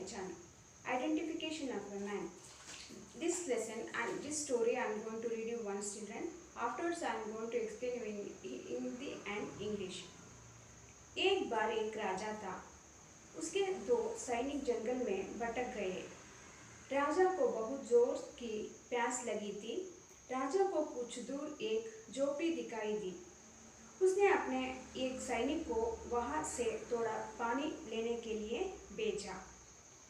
पहचान, identification of a man. This lesson and this story I am going to read you once, children. Afterwards I am going to explain you in Hindi and English. एक बार एक राजा था। उसके दो सैनिक जंगल में भटक गए। राजा को बहुत जोर की प्यास लगी थी। राजा को कुछ दूर एक झोपड़ी दिखाई दी। उसने अपने एक सैनिक को वहां से थोड़ा पानी लेने के लिए भेजा।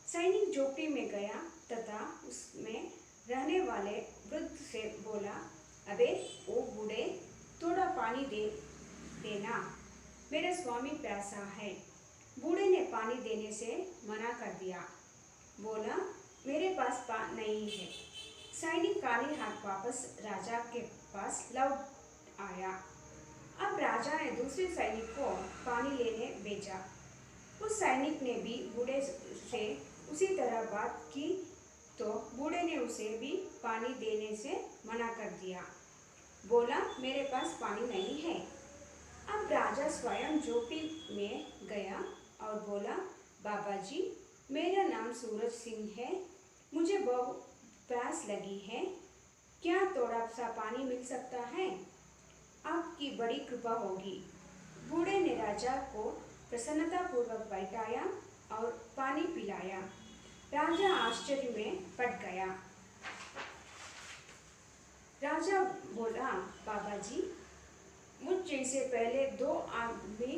सैनिक झोपड़ी में गया तथा उसमें रहने वाले वृद्ध से बोला, अबे ओ बूढ़े, थोड़ा पानी देना, मेरा स्वामी प्यासा है। बूढ़े ने पानी देने से मना कर दिया। बोला, मेरे पास नहीं है। सैनिक खाली हाथ वापस राजा के पास लौट आया। अब राजा ने दूसरे सैनिक को पानी लेने भेजा। उस सैनिक ने भी बूढ़े से उसी तरह बात की तो बूढ़े ने उसे भी पानी देने से मना कर दिया। बोला, मेरे पास पानी नहीं है। अब राजा स्वयं झोपड़ी में गया और बोला, बाबा जी, मेरा नाम सूरज सिंह है, मुझे बहुत प्यास लगी है, क्या थोड़ा सा पानी मिल सकता है? आपकी बड़ी कृपा होगी। बूढ़े ने राजा को प्रसन्नतापूर्वक बैठाया और पानी पिलाया। राजा आश्चर्य में पड़ गया। राजा बोला, बाबा जी, मुझ जैसे पहले दो आदमी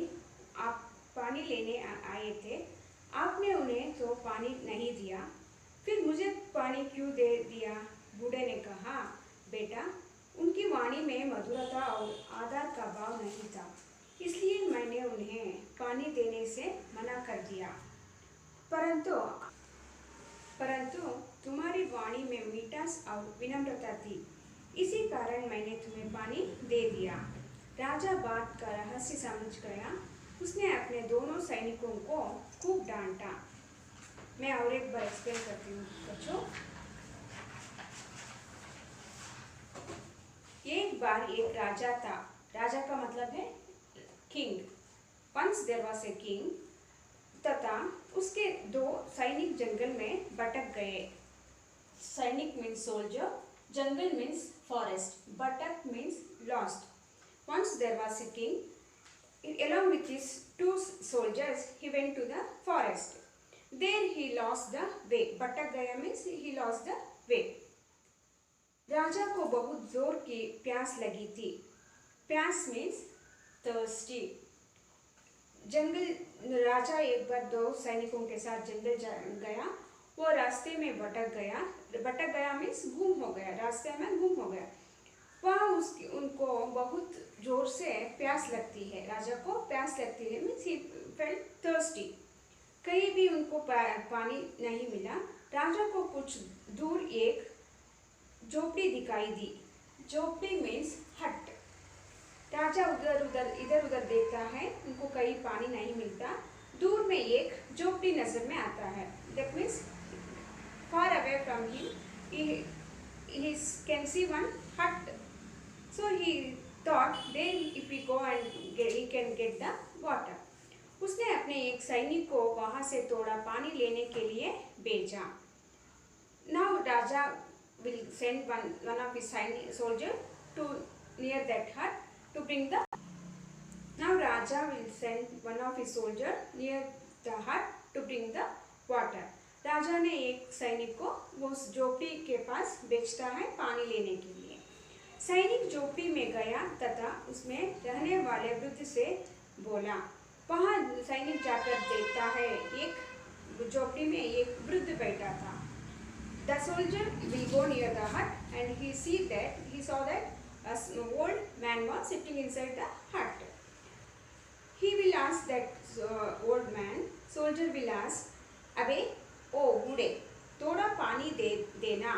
आप पानी लेने आए थे, आपने उन्हें तो पानी नहीं दिया, फिर मुझे पानी क्यों दे दिया? बूढ़े ने कहा, बेटा, उनकी वाणी में मधुरता और आदर का भाव नहीं था, इसलिए मैंने उन्हें पानी देने से मना कर दिया। परंतु तुम्हारी वाणी में मिठास और विनम्रता थी, इसी कारण मैंने तुम्हें पानी दे दिया। राजा बात का रहस्य समझ गया। उसने अपने दोनों सैनिकों को खूब डांटा। मैं और एक बार एक्सप्लेन करती हूँ बच्चों। एक बार एक राजा था। राजा का मतलब है king. Once there was a king तथा उसके दो सैनिक जंगल में भटक गए। सैनिक मीन्स सोल्जर, जंगल मीन्स फॉरेस्ट, भटक means lost. Once there was a king. Along with his two soldiers, he went to the forest. There he lost the way. भटक गया means he lost the way. राजा को बहुत जोर की प्यास लगी थी। प्यास मीन्स thirsty. राजा एक बार दो सैनिकों के साथ जंगल गया। वो रास्ते में भटक गया मीन्स गुम हो गया, रास्ते में गुम हो गया। वहाँ उनको बहुत जोर से प्यास लगती है। राजा को प्यास लगती है मीन्स ही फेल्ट थर्स्टी। कहीं भी उनको पानी नहीं मिला। राजा को कुछ दूर एक झोपड़ी दिखाई दी। झोपड़ी मीन्स हट। राजा इधर उधर देखता है, उनको कहीं पानी नहीं मिलता। दूर में एक झोपड़ी नजर में आता है। That means far away from him he can see one hut. So he thought, then if we go and he can get the water. उसने अपने एक सैनिक को वहाँ से थोड़ा पानी लेने के लिए भेजा। Now Raja will send one of his soldier to near that hut to bring the. Now Raja will send one of his soldier near the hut to bring the water. राजा ने एक सैनिक को उस झोपड़ी के पास भेजता है पानी लेने के लिए। सैनिक झोपड़ी में गया तथा उसमें रहने वाले वृद्ध से बोला। वहाँ सैनिक जाकर देखता है एक झोपड़ी में एक वृद्ध बैठा था। The soldier will go near the hut and he saw that an old man was sitting inside the hut. He will ask that old man. Soldier will ask, अबे ओ बूढ़े, थोड़ा पानी देना।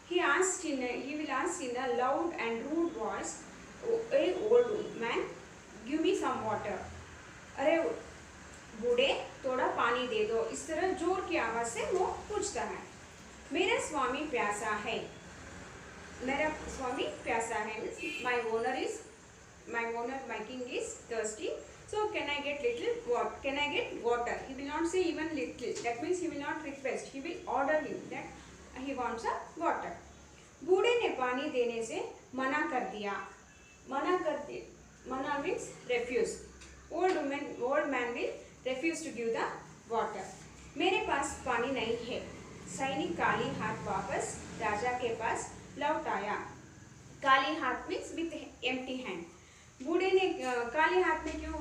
He will ask in a loud and rude voice, hey old man, give me some water. अरे बूढ़े, थोड़ा पानी दे दो। इस तरह जोर की आवाज से वो पूछता है। मेरा स्वामी प्यासा है। मेरा स्वामी प्यासा है means my king is thirsty. So can I get water? He will not say even little. That means he will not request. He will order him that he wants a water. बूढ़े ने पानी देने से मना कर दिया. मना means refuse. Old man will refuse to give the water. मेरे पास पानी नहीं है. सैनिक काली हाथ वापस राजा के पास लौट आया. काली हाथ means with empty hand. बूढ़े ने काले हाथ में क्यों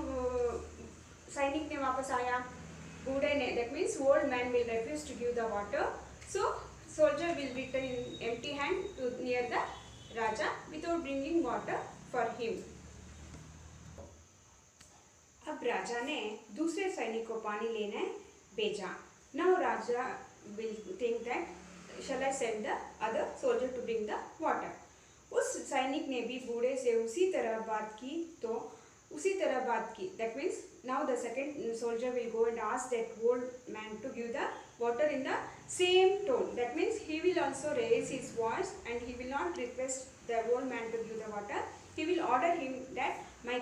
सैनिक ने वापस आया? बूढ़े ने, that means old man will refuse to give the water, so soldier will return in empty hand to near the Raja without bringing water for him. अब राजा ने दूसरे सैनिक को पानी लेने भेजा. Now Raja will think that shall I send the other soldier to bring the water. उस सैनिक ने भी बूढ़े से उसी तरह बात की. That means now the second soldier will go and ask that old man to give the water in the same tone. That means he will also raise his voice and he will not request the old man to give the water. He will order him that my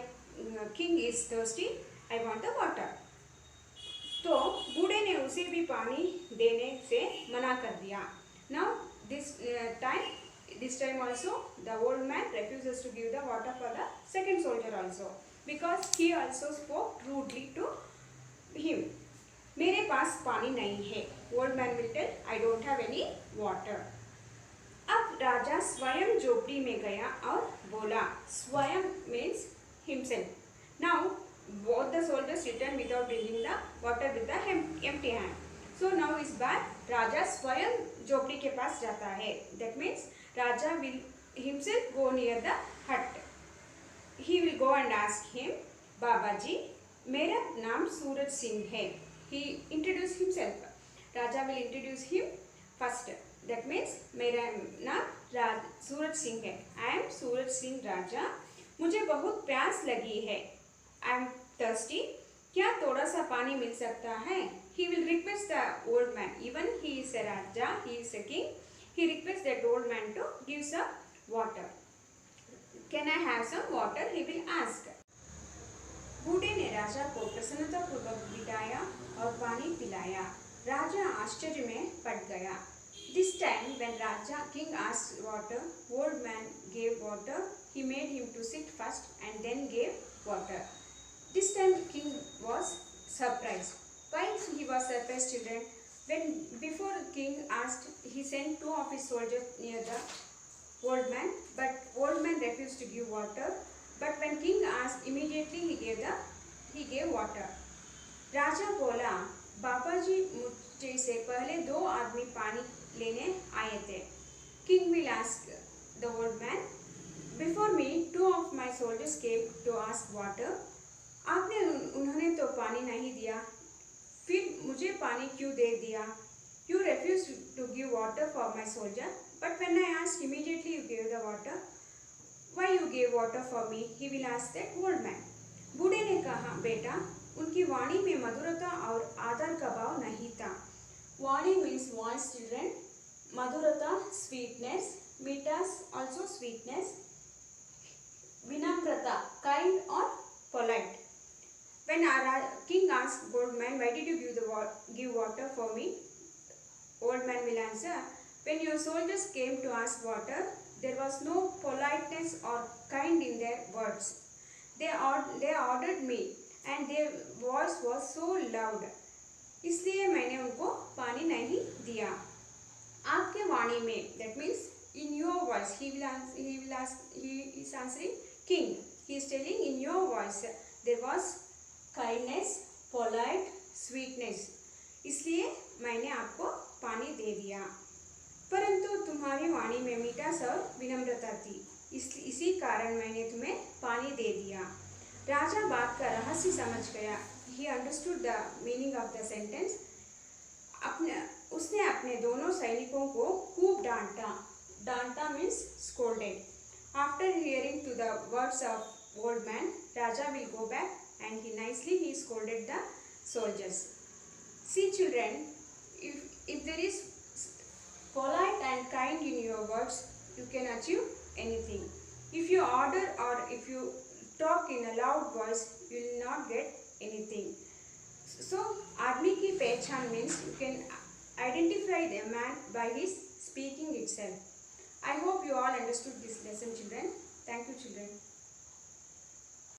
king is thirsty, I want the water. तो बूढ़े ने उसे भी पानी देने से मना कर दिया. Now this time also the old man refuses to give the water for the second soldier also, because he also spoke rudely to him. मेरे पास पानी नहीं है. Old man will tell, I don't have any water. अब राजा स्वयं झोपड़ी में गया और बोला. स्वयं means himself. Now both the soldiers returned without bringing the water with the empty hand. So now is back. राजा स्वयं झोपड़ी के पास जाता है. That means Raja will himself go near the hut. He will go and ask him, Babaji, मेरा नाम सूरज सिंह है. He introduced himself. Raja will introduce him first. That means मेरा नाम सूरज सिंह है. I am सूरज सिंह राजा. मुझे बहुत प्यास लगी है. I am thirsty. क्या थोड़ा सा पानी मिल सकता है? He will request the old man. Even he is a Raja, he is a king. He requests that old man to give some water. Can I have some water? He will ask. बूढ़े ने राजा को प्रसन्नतापूर्वक बिठाया और पानी पिलाया. राजा आश्चर्य में पड़ गया. This time when king asked water, old man gave water. He made him to sit first and then gave water. This time king was surprised. Why he was surprised, children? When before king asked, he sent 2 of his soldiers near the old man, but old man refused to give water. But when king asked, immediately he gave water. राजा बोला, बाबाजी मुझे से पहले 2 आदमी पानी लेने आए थे. King will ask the old man, before me 2 of my soldiers came to ask water. उन्होंने तो पानी नहीं दिया, फिर मुझे पानी क्यों दे दिया? You refused to give water for my soldier, but when I asked, immediately you gave the water. Why you gave water for me? He will ask that old man. बूढ़े ने कहा, बेटा, उनकी वाणी में मधुरता और आदर का भाव नहीं था. वाणी means voice, children. मधुरता sweetness, मीठास also sweetness. विनम्रता kind or polite. When our king asked old man, why did you give water for me? Old man will answer, when your soldiers came to ask water, there was no politeness or kind in their words. They ordered me and their voice was so loud. इसलिए मैंने उनको पानी नहीं दिया. आपके वाणी में, that means in your voice, he is answering king. He is telling in your voice there was kindness, polite, sweetness. इसलिए मैंने आपको पानी दे दिया. परंतु तुम्हारी वाणी में मीठास और विनम्रता थी, इसी कारण मैंने तुम्हें पानी दे दिया. राजा बात का रहस्य समझ गया. He understood the meaning of the sentence. उसने अपने दोनों सैनिकों को खूब डांटा. डांटा means scolded. After hearing to the words of old man, Raja will go back and he scolded the soldiers. See, children, if there is polite and kind in your words, you can achieve anything. If you order or if you talk in a loud voice, you will not get anything. So, आदमी की Pehchan means you can identify the man by his speaking itself. I hope you all understood this lesson, children. Thank you, children.